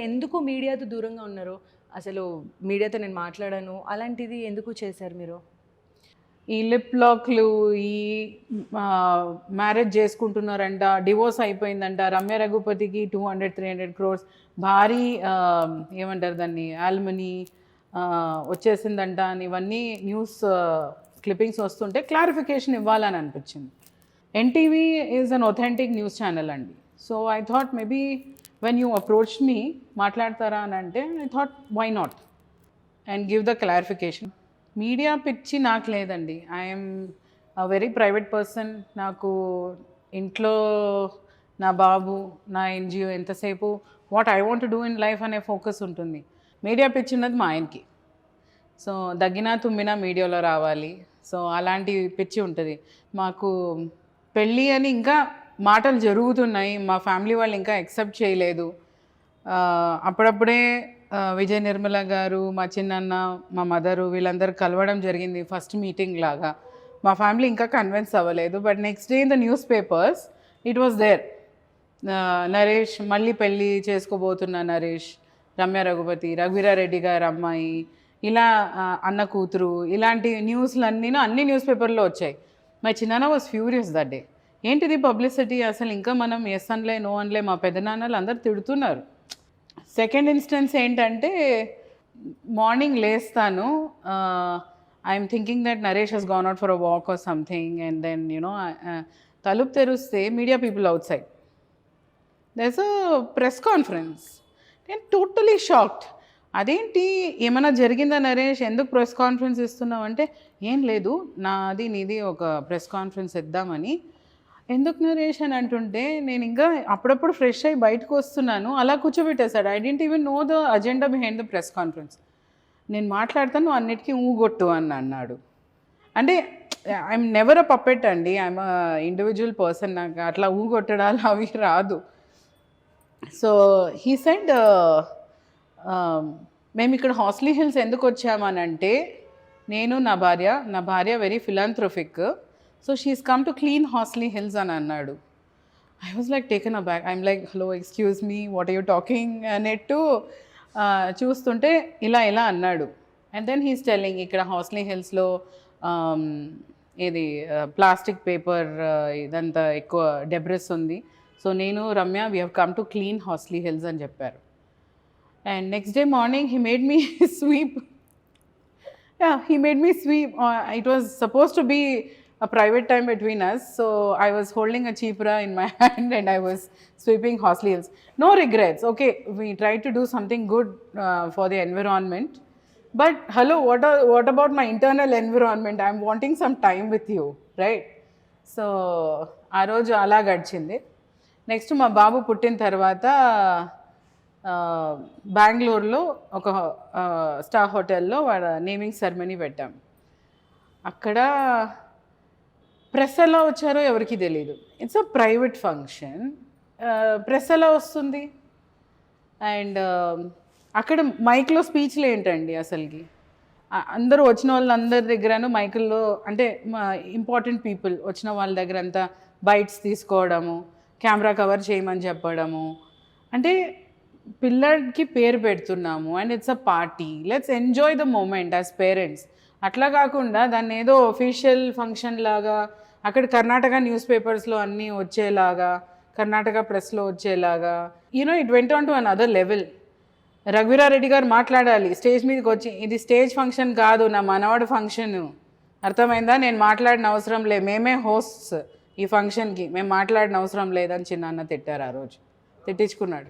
ఎందుకు మీడియాతో దూరంగా ఉన్నారు? అసలు మీడియాతో నేను మాట్లాడను అలాంటిది ఎందుకు చేశారు మీరు? ఈ లిప్ లాక్లు, ఈ మ్యారేజ్ చేసుకుంటున్నారంట, డివోర్స్ అయిపోయిందంట, రమ్య రఘుపతికి 200-300 crores భారీ ఏమంటారు దాన్ని ఆల్మనీ వచ్చేసిందంట అని ఇవన్నీ న్యూస్ క్లిప్పింగ్స్ వస్తుంటే క్లారిఫికేషన్ ఇవ్వాలని అనిపించింది. NTV is an authentic news channel అండి. So I thought maybe when you approach me మాట్లాడతారా అని అంటే I thought why not and give the clarification. Media పిచ్చి నాకు లేదండి. I'm a very private person. నాకు ఇంట్లో నా బాబు, నా ఎన్జిఓ, ఎంతసేపు what I want do in life అనే ఫోకస్ ఉంటుంది. మీడియా పిచ్చి ఉన్నది మా ఆయనకి. సో దగ్గినా తుమ్మినా మీడియాలో రావాలి, సో అలాంటి పిచ్చి ఉంటుంది మాకు. పెళ్ళి అని ఇంకా మాటలు జరుగుతున్నాయి, మా ఫ్యామిలీ వాళ్ళు ఇంకా యాక్సెప్ట్ చేయలేదు. అప్పుడప్పుడే విజయ్ నిర్మల గారు, మా చిన్నన్న, మా మదరు వీళ్ళందరూ కలవడం జరిగింది ఫస్ట్ మీటింగ్ లాగా. మా ఫ్యామిలీ ఇంకా కన్విన్స్ అవ్వలేదు. But next day in the newspapers it was there. Naresh మళ్ళీ పెళ్ళి చేసుకోబోతున్న నరేష్, రమ్య రఘుపతి, రఘువీరారెడ్డి గారు అమ్మాయి, ఇలా అన్న కూతురు, ఇలాంటి న్యూస్లన్నీ అన్ని న్యూస్ పేపర్లో వచ్చాయి. మై చిన్నాన్న వాజ్ ఫ్యూరియస్ దట్ డే. ఏంటిది పబ్లిసిటీ, అసలు ఇంకా మనం ఎస్ అనలే నో అనలే. మా పెద్దనాన్నలు అందరు తిడుతున్నారు. సెకండ్ ఇన్స్టెన్స్ ఏంటంటే మార్నింగ్ లేస్తాను, I'm thinking that Naresh he's gone out for a walk or something and then you know తలుపు తెరిస్తే media people outside. There's a press conference. నేను టోటలీ షాక్డ్. అదేంటి, ఏమైనా జరిగిందా నరేష్, ఎందుకు ప్రెస్ కాన్ఫరెన్స్ ఇస్తున్నావు అంటే ఏం లేదు, నాది నీది ఒక ప్రెస్ కాన్ఫరెన్స్ ఇద్దామని. ఎందుకు నరేష్ అని అంటుంటే నేను ఇంకా అప్పుడప్పుడు ఫ్రెష్ అయ్యి బయటకు వస్తున్నాను, అలా కూర్చోబెట్టేశాడు. I didn't even know the agenda behind the press conference. నేను మాట్లాడతాను, నువ్వు అన్నిటికీ ఊగొట్టు అని అన్నాడు. అంటే ఐఎమ్ నెవర్ అ పప్పెట్ అండి, ఐఎమ్ అ ఇండివిజువల్ పర్సన్. నాకు అట్లా ఊగొట్టడాలు అవి రాదు. సో హీ సెడ్ మేము ఇక్కడ హాస్లీ హిల్స్ ఎందుకు వచ్చామనంటే, నేను నా భార్య very philanthropic, so she's come to clean హాస్లీ హిల్స్ అని అన్నాడు. I was like taken aback. I'm like hello excuse me, what are you talking అనేట్టు చూస్తుంటే ఇలా అన్నాడు. అండ్ దెన్ హీస్ టెల్లింగ్ ఇక్కడ హాస్లీ హిల్స్లో ఇది ప్లాస్టిక్ పేపర్ ఇదంతా ఎక్కువ డెబ్రిస్ ఉంది, సో నేను Ramya we have come to clean హాస్లీ హిల్స్ అని చెప్పారు. And next day morning he made me sweep. Yeah, he made me sweep. It was supposed to be a private time between us, so I was holding a cheepra in my hand and I was sweeping Horsley Hills. No regrets. Okay, we tried to do something good for the environment, but hello, what about my internal environment? I'm wanting some time with you, right? So ఆ రోజు అలా గడిచింది. Next మా బాబు పుట్టిన తర్వాత బెంగళూరులో ఒక star హోటల్లో వాడ నేమింగ్ సెరమనీ పెట్టాం. అక్కడ ప్రెస్ ఎలా వచ్చారో ఎవరికి తెలియదు. It's a private function, press ఎలా వస్తుంది? అండ్ అక్కడ మైక్లో స్పీచ్లు ఏంటండి అసలుకి, అందరూ వచ్చిన వాళ్ళందరి దగ్గరను మైకుల్లో, అంటే ఇంపార్టెంట్ పీపుల్ వచ్చిన వాళ్ళ దగ్గర అంతా బైట్స్ తీసుకోవడము, కెమెరా కవర్ చేయమని చెప్పడము. అంటే పిల్లడికి పేరు పెడుతున్నాము and it's a party, let's enjoy the moment as parents. అట్లా కాకుండా దాన్ని ఏదో ఒఫీషియల్ ఫంక్షన్ లాగా, అక్కడ కర్ణాటక న్యూస్ పేపర్స్లో అన్నీ వచ్చేలాగా, కర్ణాటక ప్రెస్లో వచ్చేలాగా, you know it went on to an other level. Raghuveera Reddy గారు మాట్లాడాలి స్టేజ్ మీదకి వచ్చి, ఇది స్టేజ్ ఫంక్షన్ కాదు, నా మనవాడు ఫంక్షన్, అర్థమైందా, నేను మాట్లాడిన అవసరం లేదు, మేమే హోస్ట్స్ ఈ ఫంక్షన్కి, మేము మాట్లాడిన అవసరం లేదని చిన్న తిట్టారు. ఆ రోజు తిట్టించుకున్నాడు.